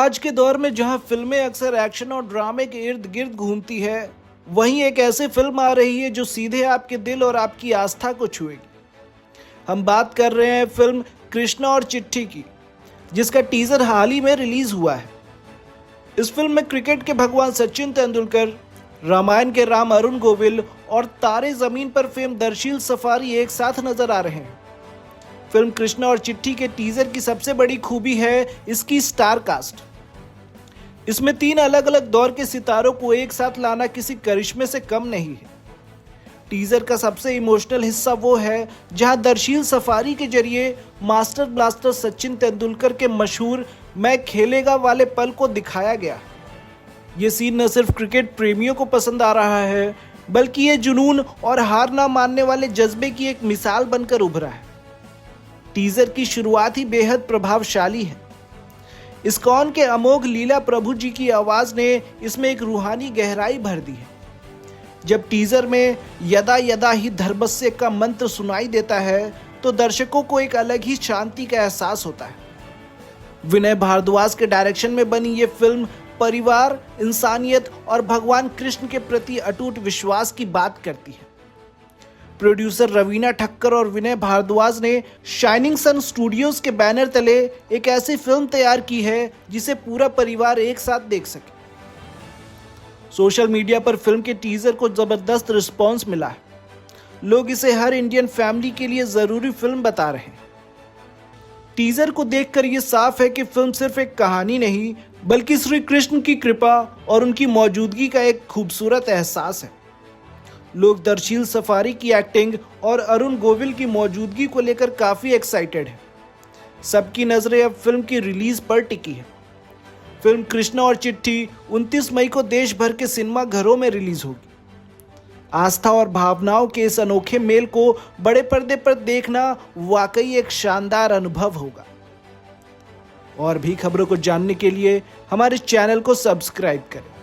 आज के दौर में जहां फिल्में अक्सर एक्शन और ड्रामे के इर्द गिर्द घूमती है, वहीं एक ऐसी फिल्म आ रही है जो सीधे आपके दिल और आपकी आस्था को छुएगी। हम बात कर रहे हैं फिल्म कृष्णा और चिट्ठी की, जिसका टीजर हाल ही में रिलीज हुआ है। इस फिल्म में क्रिकेट के भगवान सचिन तेंदुलकर, रामायण के राम अरुण गोविल और तारे जमीन पर फेम दर्शील सफारी एक साथ नजर आ रहे हैं। फिल्म कृष्णा और चिट्ठी के टीजर की सबसे बड़ी खूबी है इसकी स्टार कास्ट। इसमें 3 अलग अलग दौर के सितारों को एक साथ लाना किसी करिश्मे से कम नहीं है। टीजर का सबसे इमोशनल हिस्सा वो है जहां दर्शील सफारी के जरिए मास्टर ब्लास्टर सचिन तेंदुलकर के मशहूर मैं खेलेगा वाले पल को दिखाया गया। ये सीन न सिर्फ क्रिकेट प्रेमियों को पसंद आ रहा है, बल्कि ये जुनून और हार ना मानने वाले जज्बे की एक मिसाल बनकर उभरा है। टीजर की शुरुआत ही बेहद प्रभावशाली है। इस्कॉन के अमोघ लीला प्रभु जी की आवाज ने इसमें एक रूहानी गहराई भर दी है। जब टीजर में यदा यदा ही धर्मस्य का मंत्र सुनाई देता है, तो दर्शकों को एक अलग ही शांति का एहसास होता है। विनय भारद्वाज के डायरेक्शन में बनी ये फिल्म परिवार, इंसानियत और भगवान कृष्ण के प्रति अटूट विश्वास की बात करती है। प्रोड्यूसर रवीना ठक्कर और विनय भारद्वाज ने शाइनिंग सन स्टूडियोज के बैनर तले एक ऐसी फिल्म तैयार की है जिसे पूरा परिवार एक साथ देख सके। सोशल मीडिया पर फिल्म के टीजर को जबरदस्त रिस्पांस मिला है। लोग इसे हर इंडियन फैमिली के लिए जरूरी फिल्म बता रहे हैं। टीजर को देखकर यह साफ है कि फिल्म सिर्फ एक कहानी नहीं, बल्कि श्री कृष्ण की कृपा और उनकी मौजूदगी का एक खूबसूरत एहसास है। लोग दर्शील सफारी की एक्टिंग और अरुण गोविल की मौजूदगी को लेकर काफी एक्साइटेड हैं। सबकी नजरें अब फिल्म की रिलीज पर टिकी है। फिल्म कृष्णा और चिट्ठी 29 मई को देश भर के सिनेमा घरों में रिलीज होगी। आस्था और भावनाओं के इस अनोखे मेल को बड़े पर्दे पर देखना वाकई एक शानदार अनुभव होगा। और भी खबरों को जानने के लिए हमारे चैनल को सब्सक्राइब करें।